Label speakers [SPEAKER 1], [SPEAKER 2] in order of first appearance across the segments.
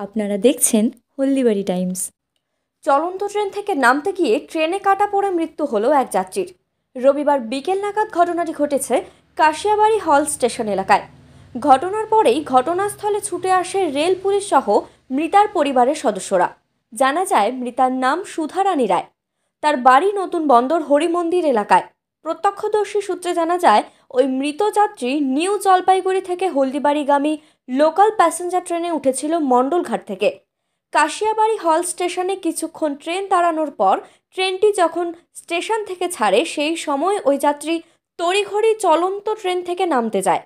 [SPEAKER 1] আপনারা দেখছেন হলদিবাড়ি টাইমস। চলন্ত ট্রেন থেকে নামতে গিয়ে ট্রেনে কাটা পড়ে মৃত্যু হলো এক যাত্রীর। রবিবার বিকেল নাগাদ ঘটনাটি ঘটেছে কাশিয়াবাড়ি হল স্টেশন এলাকায়। ঘটনার পরেই ঘটনাস্থলে ছুটে আসে রেল পুলিশ সহ মৃতার পরিবারের সদস্যরা। জানা যায় মৃতার নাম সুধারানী রায়। তার বাড়ি নতুন বন্দর হরিমন্দির এলাকায়। প্রত্যক্ষদর্শী সূত্রে জানা যায় ওই মৃত যাত্রী নিউ জলপাইগুড়ি থেকে হলদিবাড়িগামী লোকাল প্যাসেঞ্জার ট্রেনে উঠেছিল মণ্ডলঘাট থেকে। কাশিয়াবাড়ি হল স্টেশনে কিছুক্ষণ ট্রেন দাঁড়ানোর পর ট্রেনটি যখন স্টেশন থেকে ছাড়ে সেই সময় ওই যাত্রী তড়িঘড়ি চলন্ত ট্রেন থেকে নামতে যায়।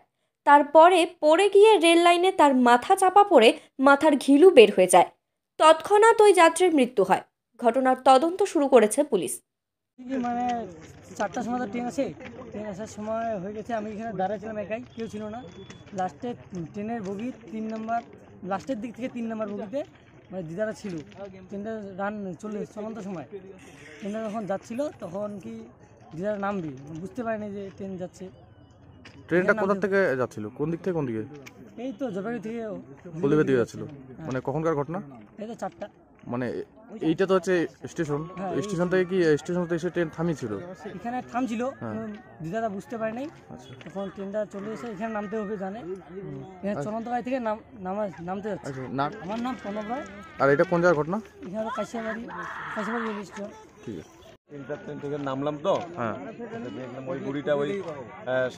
[SPEAKER 1] তারপরে পড়ে গিয়ে রেল লাইনে তার মাথা চাপা পড়ে মাথার ঘিলু বের হয়ে যায়। তৎক্ষণাৎ ওই যাত্রীর মৃত্যু হয়। ঘটনার তদন্ত শুরু করেছে পুলিশ।
[SPEAKER 2] মানে 4টার সময় তো ট্রেন আসার সময় হয়ে গেছে। আমি এখানে দাঁড়াচ্ছিলাম একাই, কেউ ছিল না। লাস্টে ট্রেনের বগি 3 নম্বর, লাস্টের দিক থেকে 3 নম্বর বগিতে মানে দিদারা ছিল। ট্রেনটা চলন্ত সময় ট্রেনটা যখন যাচ্ছিল তখন কি দিদারা নামবি বুঝতে পারিনি যে ট্রেন যাচ্ছে।
[SPEAKER 3] ট্রেনটা কোথা থেকে যাচ্ছিল, কোন দিক থেকে কোন দিকে?
[SPEAKER 2] এই তো জলপাইগুড়ি থেকে
[SPEAKER 3] হলদিবাড়ি দিকে যাচ্ছিল। মানে কখনকার ঘটনা?
[SPEAKER 2] এই তো 4টা।
[SPEAKER 3] মানে এইটা তো হচ্ছে স্টেশন, স্টেশন থেকে কি স্টেশন থেকে এসে ট্রেন থামিয়েছিল?
[SPEAKER 2] এখানে থামছিল, দিদারা বুঝতে পারে নাই।
[SPEAKER 3] আচ্ছা,
[SPEAKER 2] তখন ট্রেনটা চলে এসে এখানে নামতে হবে জানে। এখানে চলন্ত গাড়ি থেকে নামতে যাচ্ছে।
[SPEAKER 3] আচ্ছা, না
[SPEAKER 2] আমার নাম প্রণব রায়।
[SPEAKER 3] আর এটা কোন জায়গার ঘটনা?
[SPEAKER 2] এখানে কাশিয়াবাড়ি রেল স্টেশন।
[SPEAKER 3] ঠিক আছে।
[SPEAKER 4] ট্রেন থেকে নামলাম তো, হ্যাঁ, ওই বুড়িটা ওই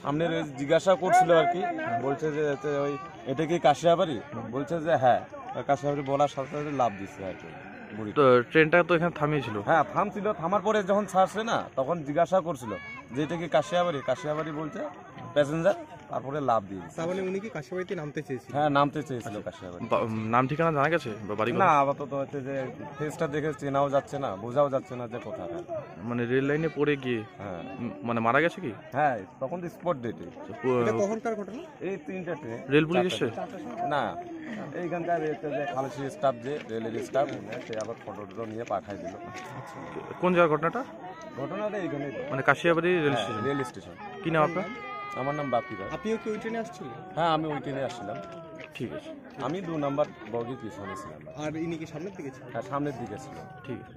[SPEAKER 4] সামনের জিজ্ঞাসা করছিল আর কি, বলছে যে ওই এটা কি কাশিয়াবাড়ি? বলছে যে হ্যাঁ, কাশিয়াবাড়ি বলার সাথে সাথে লাভ দিচ্ছে আর কি।
[SPEAKER 3] তো ট্রেনটা তো এখানে থামিয়েছিল?
[SPEAKER 4] হ্যাঁ, থামছিল। থামার পরে যখন ছাড়ছে না তখন জিজ্ঞাসা করছিল যে এটা কি কাশিয়াবাড়ি? কাশিয়াবাড়ি বলছে প্যাসেঞ্জার, তারপরে লাভ দিয়ে দিচ্ছে।
[SPEAKER 5] তাহলে উনি কি কাশিয়াবাড়িতে নামতে চেয়েছিল?
[SPEAKER 4] হ্যাঁ, নামতে চেয়েছিল কাশিয়াবাড়ি।
[SPEAKER 3] নাম ঠিকানা জানা গেছে বাড়ি?
[SPEAKER 4] না, আপাতত হচ্ছে যে ফেসটা দেখে চেনাও যাচ্ছে না, বোঝাও যাচ্ছে না যে কোথায়।
[SPEAKER 3] মানে রেল লাইনে পড়ে গিয়ে
[SPEAKER 4] হ্যাঁ,
[SPEAKER 3] মানে মারা গেছে কি?
[SPEAKER 4] হ্যাঁ, তখন তো স্পট ডেটে।
[SPEAKER 5] এটা কখনকার ঘটনা?
[SPEAKER 4] এই 3টা ট্রেন।
[SPEAKER 3] রেল পুলিশ এসে?
[SPEAKER 4] না, এইখানকার যে খালেসি স্টাফ, যে রেলের স্টাফ, সে আবার ফটো নিয়ে পাঠাই দিল।
[SPEAKER 3] কোন জায়গার ঘটনাটা?
[SPEAKER 4] ঘটনাটা এইখানে,
[SPEAKER 3] মানে Kashiabari rail station?
[SPEAKER 4] Rail station.
[SPEAKER 3] কি নাম আপনার?
[SPEAKER 4] আমার নাম বাপি রায়।
[SPEAKER 5] আপনিও কি ওই ট্রেনে আসছিলেন?
[SPEAKER 4] হ্যাঁ, আমি ওই ট্রেনে আসছিলাম।
[SPEAKER 3] ঠিক আছে।
[SPEAKER 4] আমি 2 নম্বর বগির পিছনে ছিলাম।
[SPEAKER 5] আর ইনি কি সামনের দিকে ছিল?
[SPEAKER 4] হ্যাঁ, সামনের দিকে ছিল।
[SPEAKER 3] ঠিক আছে।